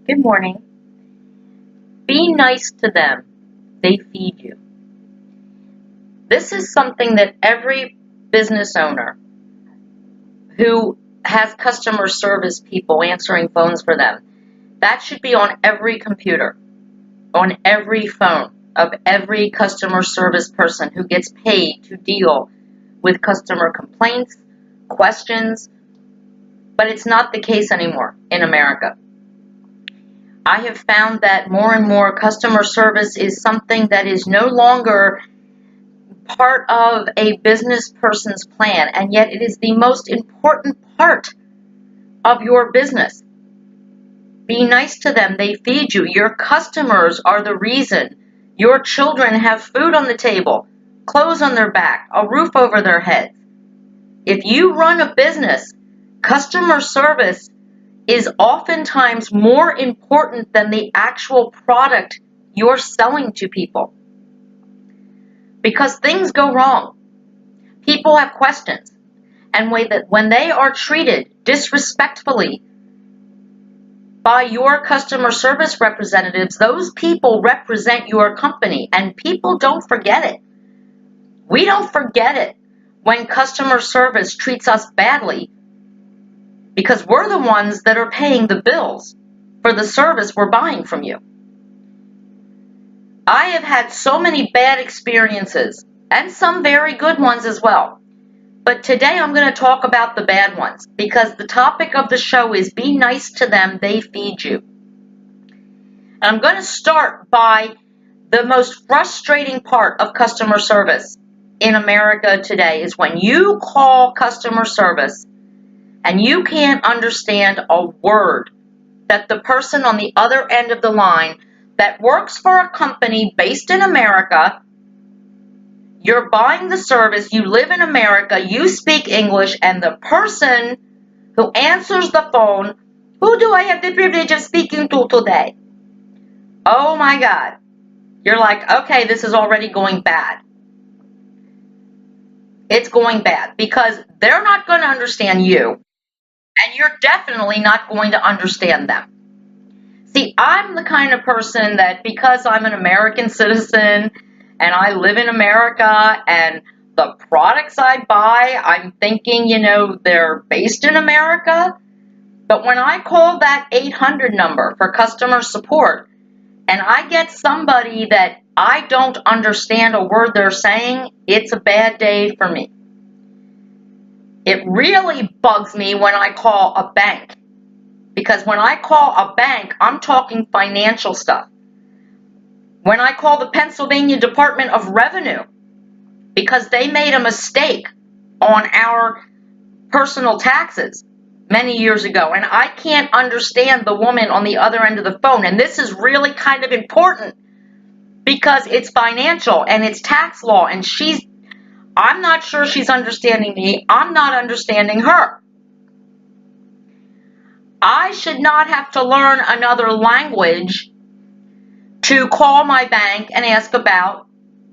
Good morning. Be nice to them. They feed you. This is something that every business owner who has customer service people answering phones for them, that should be on every computer, on every phone of every customer service person who gets paid to deal with customer complaints, questions, but it's not the case anymore in America. I have found that more and more customer service is something that is no longer part of a business person's plan, and yet it is the most important part of your business. Be nice to them. They feed you. Your customers are the reason your children have food on the table, clothes on their back, a roof over their heads. If you run a business, customer service is oftentimes more important than the actual product you're selling to people. Because things go wrong. People have questions. And when they are treated disrespectfully by your customer service representatives, those people represent your company, and people don't forget it. We don't forget it when customer service treats us badly, because we're the ones that are paying the bills for the service we're buying from you. I have had so many bad experiences, and some very good ones as well. But today I'm going to talk about the bad ones, because the topic of the show is be nice to them, they feed you. And I'm going to start by the most frustrating part of customer service in America today is when you call customer service and you can't understand a word that the person on the other end of the line that works for a company based in America, you're buying the service, you live in America, you speak English, and the person who answers the phone, who do I have the privilege of speaking to today? Oh my God. You're like, okay, this is already going bad. It's going bad because they're not going to understand you, and you're definitely not going to understand them. See, I'm the kind of person that because I'm an American citizen and I live in America and the products I buy, I'm thinking, they're based in America. But when I call that 800 number for customer support and I get somebody that I don't understand a word they're saying, it's a bad day for me. It really bugs me when I call a bank. Because when I call a bank, I'm talking financial stuff. When I call the Pennsylvania Department of Revenue, because they made a mistake on our personal taxes many years ago, and I can't understand the woman on the other end of the phone. And this is really kind of important because it's financial and it's tax law, and I'm not sure she's understanding me. I'm not understanding her. I should not have to learn another language to call my bank and ask about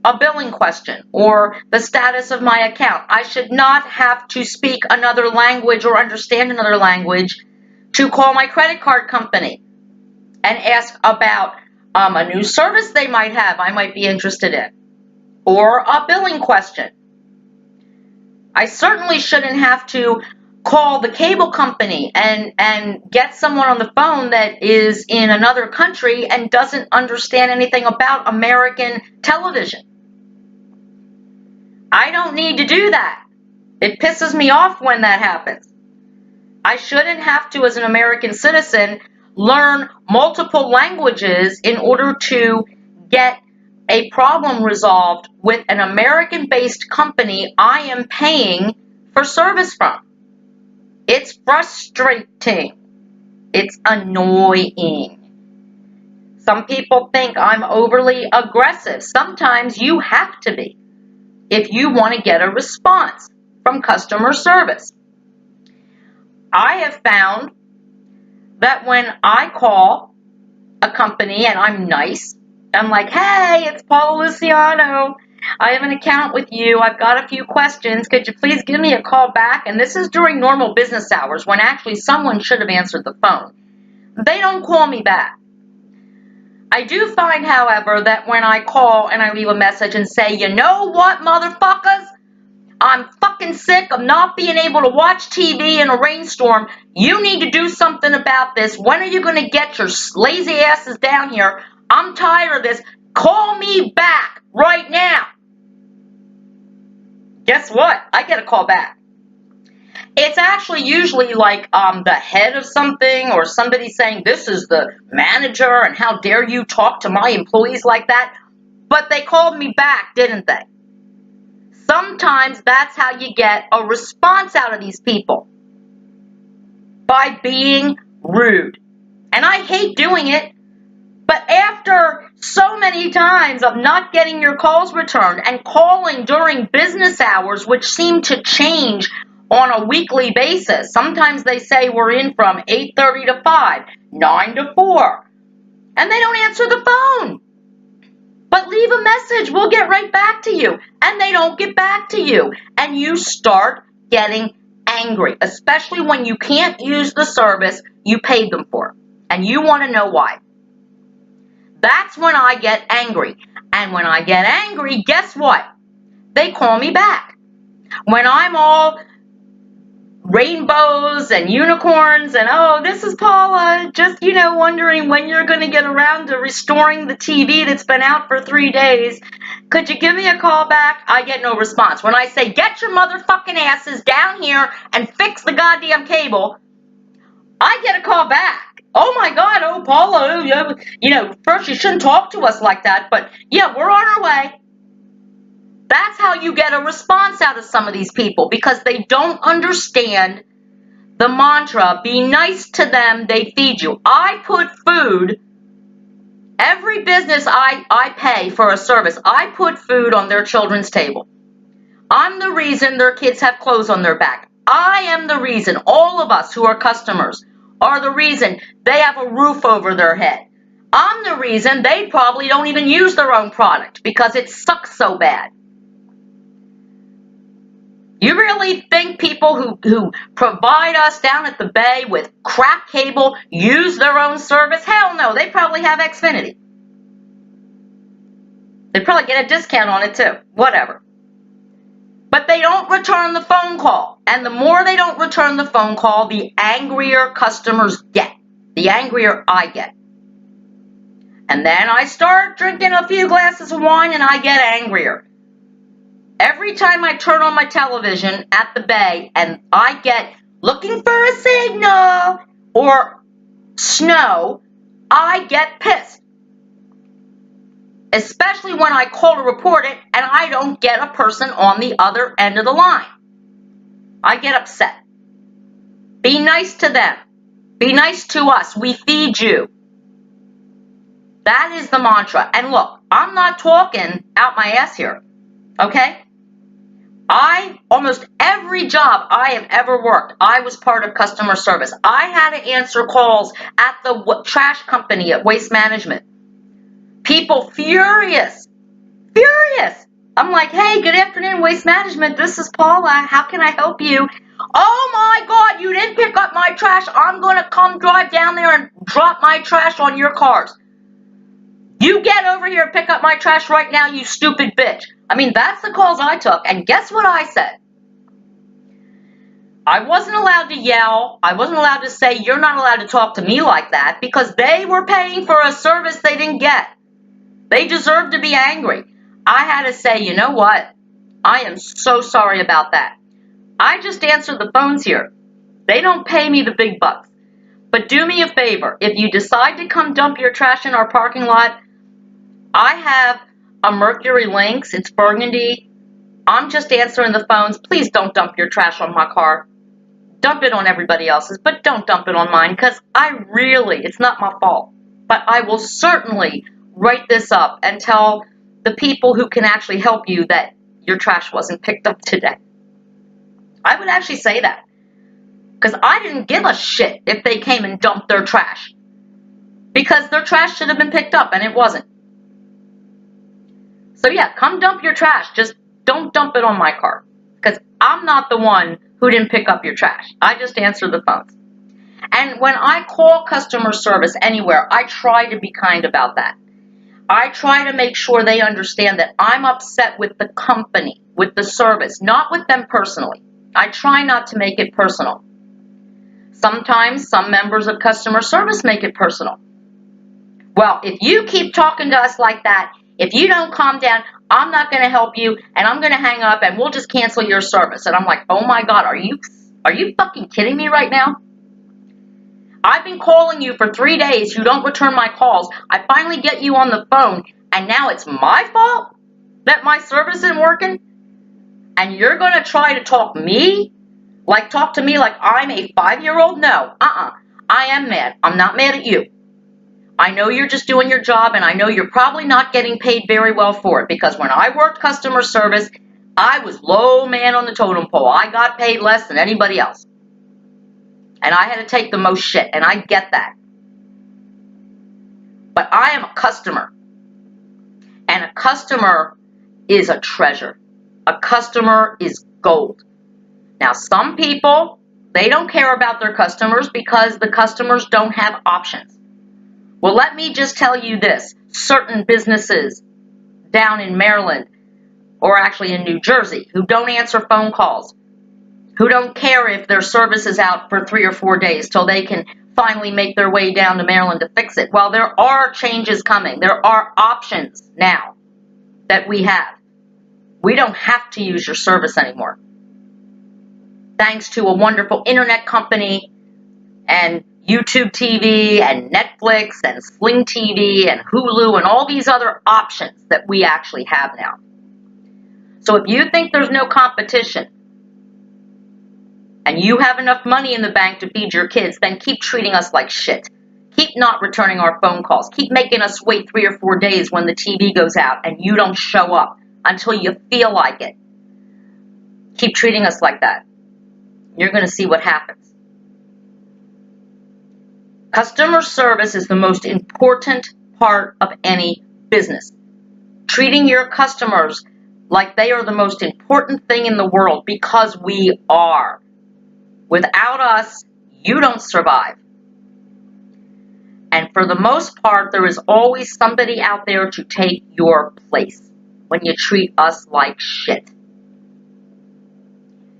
a billing question or the status of my account. I should not have to speak another language or understand another language to call my credit card company and ask about a new service they might have I might be interested in, or a billing question. I certainly shouldn't have to call the cable company and get someone on the phone that is in another country and doesn't understand anything about American television. I don't need to do that. It pisses me off when that happens. I shouldn't have to, as an American citizen, learn multiple languages in order to get a problem resolved with an American-based company I am paying for service from. It's frustrating. It's annoying. Some people think I'm overly aggressive. Sometimes you have to be if you want to get a response from customer service. I have found that when I call a company and I'm nice, I'm like, hey, it's Paula Luciano. I have an account with you. I've got a few questions. Could you please give me a call back? And this is during normal business hours when actually someone should have answered the phone. they don't call me back. I do find, however, that when I call and I leave a message and say, you know what, motherfuckers? I'm fucking sick of not being able to watch TV in a rainstorm. You need to do something about this. When are you going to get your lazy asses down here? I'm tired of this. Call me back right now. Guess what? I get a call back. It's actually usually like the head of something or somebody saying, this is the manager and how dare you talk to my employees like that. But they called me back, didn't they? Sometimes that's how you get a response out of these people. By being rude. And I hate doing it. But after so many times of not getting your calls returned and calling during business hours, which seem to change on a weekly basis. Sometimes they say we're in from 8:30 to 5, 9 to 4. And they don't answer the phone. But leave a message, we'll get right back to you. And they don't get back to you. And you start getting angry, especially when you can't use the service you paid them for. And you want to know why. That's when I get angry. And when I get angry, guess what? They call me back. When I'm all rainbows and unicorns and, oh, this is Paula, just, wondering when you're going to get around to restoring the TV that's been out for 3 days. Could you give me a call back? I get no response. When I say, get your motherfucking asses down here and fix the goddamn cable, I get a call back. Oh my God, oh Paula, first you shouldn't talk to us like that, but yeah, we're on our way. That's how you get a response out of some of these people, because they don't understand the mantra, be nice to them, they feed you. I put food, every business I pay for a service, I put food on their children's table. I'm the reason their kids have clothes on their back. I am the reason, all of us who are customers are the reason they have a roof over their head. I'm the reason they probably don't even use their own product because it sucks so bad. You really think people who provide us down at the Bay with crap cable use their own service? Hell no, they probably have Xfinity. They probably get a discount on it too, whatever. But they don't return the phone call. And the more they don't return the phone call, the angrier customers get. The angrier I get. And then I start drinking a few glasses of wine and I get angrier. Every time I turn on my television at the Bay and I get looking for a signal or snow, I get pissed. Especially when I call to report it and I don't get a person on the other end of the line. I get upset. Be nice to them. Be nice to us. We feed you. That is the mantra. And look, I'm not talking out my ass here. Okay? Almost every job I have ever worked, I was part of customer service. I had to answer calls at the trash company at Waste Management. People furious. I'm like, hey, good afternoon, Waste Management. This is Paula. How can I help you? Oh my God, you didn't pick up my trash. I'm going to come drive down there and drop my trash on your cars. You get over here and pick up my trash right now, you stupid bitch. I mean, that's the calls I took. And guess what I said? I wasn't allowed to yell. I wasn't allowed to say, you're not allowed to talk to me like that, because they were paying for a service they didn't get. They deserve to be angry. I had to say, you know what? I am so sorry about that. I just answered the phones here. They don't pay me the big bucks. But do me a favor. If you decide to come dump your trash in our parking lot, I have a Mercury Lynx. It's burgundy. I'm just answering the phones. Please don't dump your trash on my car. Dump it on everybody else's, but don't dump it on mine, because it's not my fault. But I will certainly write this up and tell the people who can actually help you that your trash wasn't picked up today. I would actually say that, because I didn't give a shit if they came and dumped their trash, because their trash should have been picked up and it wasn't. So yeah, come dump your trash. Just don't dump it on my car, because I'm not the one who didn't pick up your trash. I just answered the phones. And when I call customer service anywhere, I try to be kind about that. I try to make sure they understand that I'm upset with the company, with the service, not with them personally. I try not to make it personal. Sometimes some members of customer service make it personal. Well, if you keep talking to us like that, if you don't calm down, I'm not going to help you, and I'm going to hang up, and we'll just cancel your service. And I'm like, oh my God, are you fucking kidding me right now? I've been calling you for 3 days. You don't return my calls. I finally get you on the phone, and now it's my fault that my service isn't working? And you're going to try to talk to me like I'm a 5-year-old? No. I am mad. I'm not mad at you. I know you're just doing your job, and I know you're probably not getting paid very well for it, because when I worked customer service, I was low man on the totem pole. I got paid less than anybody else. And I had to take the most shit, and I get that. But I am a customer. And a customer is a treasure. A customer is gold. Now, some people, they don't care about their customers because the customers don't have options. Well, let me just tell you this. Certain businesses down in Maryland, or actually in New Jersey, who don't answer phone calls, who don't care if their service is out for 3 or 4 days till they can finally make their way down to Maryland to fix it. Well, there are changes coming. There are options now that we have. We don't have to use your service anymore. Thanks to a wonderful internet company and YouTube TV and Netflix and Sling TV and Hulu and all these other options that we actually have now. So if you think there's no competition and you have enough money in the bank to feed your kids, then keep treating us like shit. Keep not returning our phone calls. Keep making us wait 3 or 4 days when the TV goes out and you don't show up until you feel like it. Keep treating us like that. You're going to see what happens. Customer service is the most important part of any business. Treating your customers like they are the most important thing in the world, because we are. Without us, you don't survive. And for the most part, there is always somebody out there to take your place when you treat us like shit.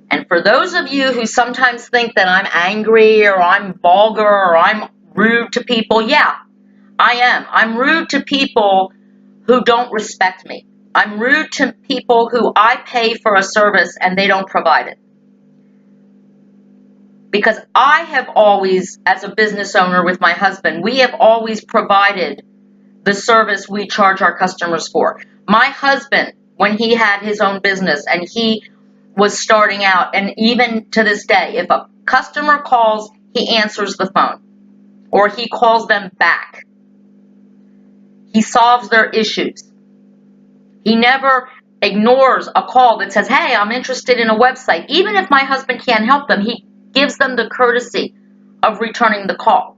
And for those of you who sometimes think that I'm angry or I'm vulgar or I'm rude to people, yeah, I am. I'm rude to people who don't respect me. I'm rude to people who I pay for a service and they don't provide it. Because I have always, as a business owner with my husband, we have always provided the service we charge our customers for. My husband, when he had his own business and he was starting out, and even to this day, if a customer calls, he answers the phone or he calls them back. He solves their issues. He never ignores a call that says, hey, I'm interested in a website. Even if my husband can't help them, he gives them the courtesy of returning the call.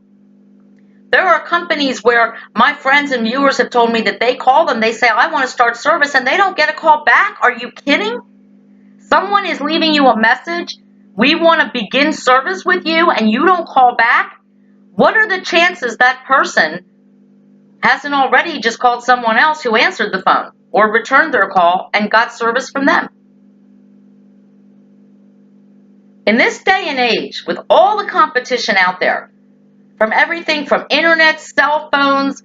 There are companies where my friends and viewers have told me that they call them, they say, I want to start service, and they don't get a call back. Are you kidding? Someone is leaving you a message, we want to begin service with you, and you don't call back? What are the chances that person hasn't already just called someone else who answered the phone or returned their call and got service from them? In this day and age, with all the competition out there, from everything from internet, cell phones,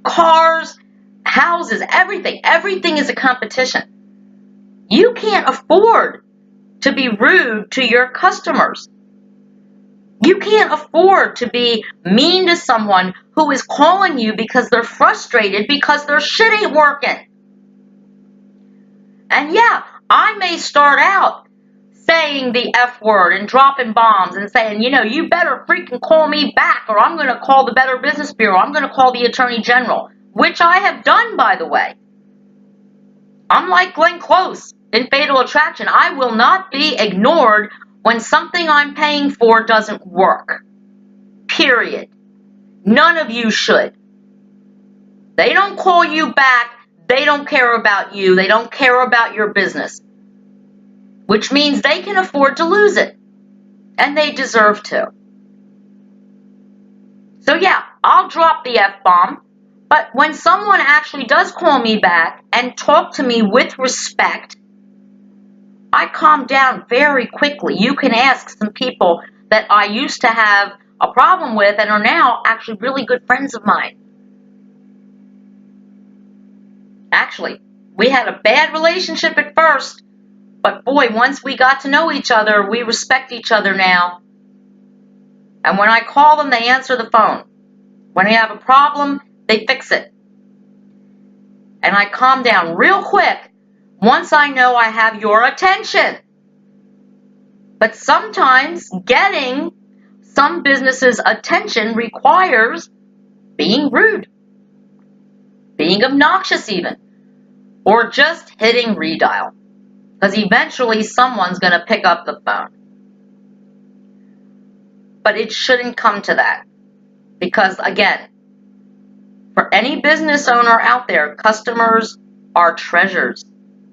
cars, houses, everything is a competition. You can't afford to be rude to your customers. You can't afford to be mean to someone who is calling you because they're frustrated because their shit ain't working. And yeah, I may start out saying the F word and dropping bombs and saying, you better freaking call me back or I'm going to call the Better Business Bureau. I'm going to call the Attorney General, which I have done, by the way. I'm like Glenn Close in Fatal Attraction. I will not be ignored when something I'm paying for doesn't work. Period. None of you should. They don't call you back. They don't care about you. They don't care about your business. Which means they can afford to lose it. And they deserve to. So yeah, I'll drop the F-bomb, but when someone actually does call me back and talk to me with respect, I calm down very quickly. You can ask some people that I used to have a problem with and are now actually really good friends of mine. Actually, we had a bad relationship at first, but boy, once we got to know each other, we respect each other now. And when I call them, they answer the phone. When they have a problem, they fix it. And I calm down real quick once I know I have your attention. But sometimes getting some businesses' attention requires being rude, being obnoxious even, or just hitting redial. Because eventually someone's going to pick up the phone. But it shouldn't come to that. Because again, for any business owner out there, customers are treasures.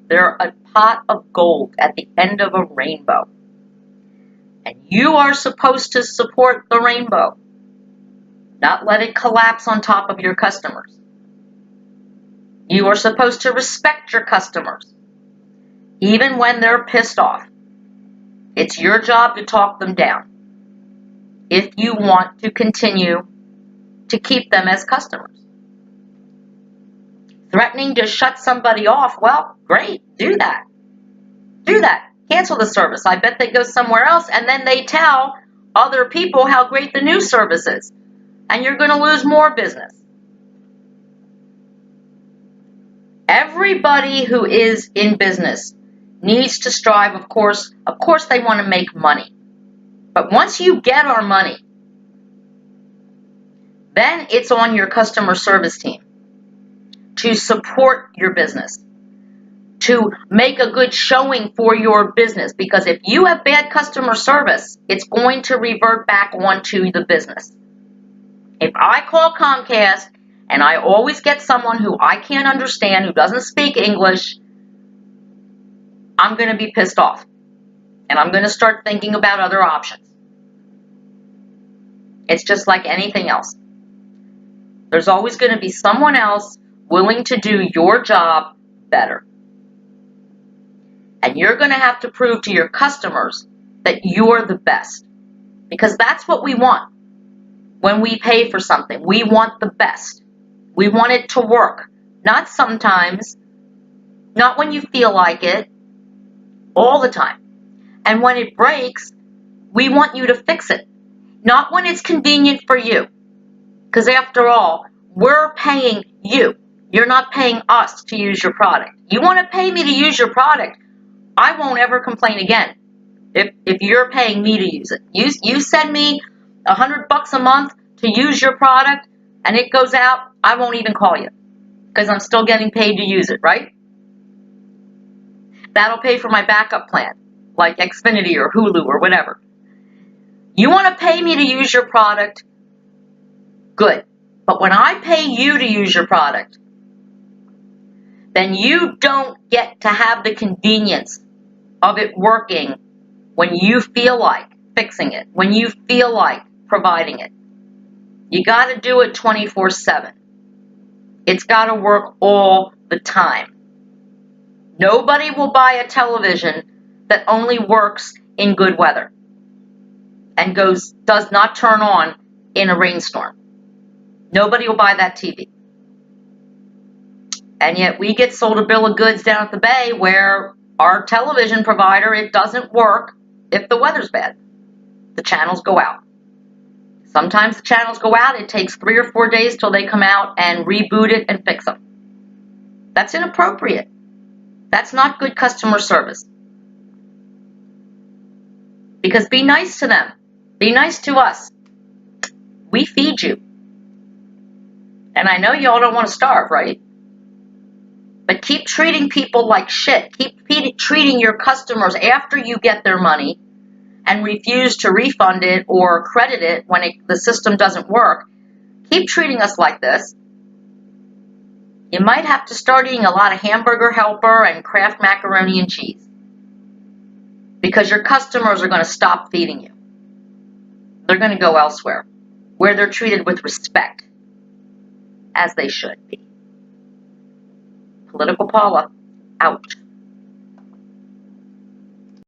They're a pot of gold at the end of a rainbow. And you are supposed to support the rainbow, not let it collapse on top of your customers. You are supposed to respect your customers, even when they're pissed off. It's your job to talk them down if you want to continue to keep them as customers. Threatening to shut somebody off, well, great, do that. Do that. Cancel the service. I bet they go somewhere else, and then they tell other people how great the new service is, and you're going to lose more business. Everybody who is in business needs to strive, of course they want to make money. But once you get our money, then it's on your customer service team to support your business, to make a good showing for your business. Because if you have bad customer service, it's going to revert back onto the business. If I call Comcast and I always get someone who I can't understand, who doesn't speak English, I'm going to be pissed off. And I'm going to start thinking about other options. It's just like anything else. There's always going to be someone else willing to do your job better. And you're going to have to prove to your customers that you're the best. Because that's what we want. When we pay for something, we want the best. We want it to work. Not sometimes, not when you feel like it, all the time. And when it breaks, we want you to fix it. Not when it's convenient for you. Because after all, we're paying you. You're not paying us to use your product. You want to pay me to use your product, I won't ever complain again. If you're paying me to use it. You send me $100 a month to use your product and it goes out, I won't even call you. Because I'm still getting paid to use it, right? That'll pay for my backup plan, like Xfinity or Hulu or whatever. You want to pay me to use your product? Good. But when I pay you to use your product, then you don't get to have the convenience of it working when you feel like fixing it, when you feel like providing it. You got to do it 24/7. It's got to work all the time. Nobody will buy a television that only works in good weather and does not turn on in a rainstorm. Nobody will buy that TV. And yet we get sold a bill of goods down at the Bay where our television provider, it doesn't work if the weather's bad. The channels go out. Sometimes the channels go out. It takes 3 or 4 days till they come out and reboot it and fix them. That's inappropriate. That's not good customer service. Because be nice to them. Be nice to us. We feed you. And I know y'all don't want to starve, right? But keep treating people like shit. Keep treating your customers after you get their money and refuse to refund it or credit it when the system doesn't work. Keep treating us like this. You might have to start eating a lot of Hamburger Helper and Kraft macaroni and cheese. Because your customers are going to stop feeding you. they're going to go elsewhere, where they're treated with respect, as they should be. Political Paula, out.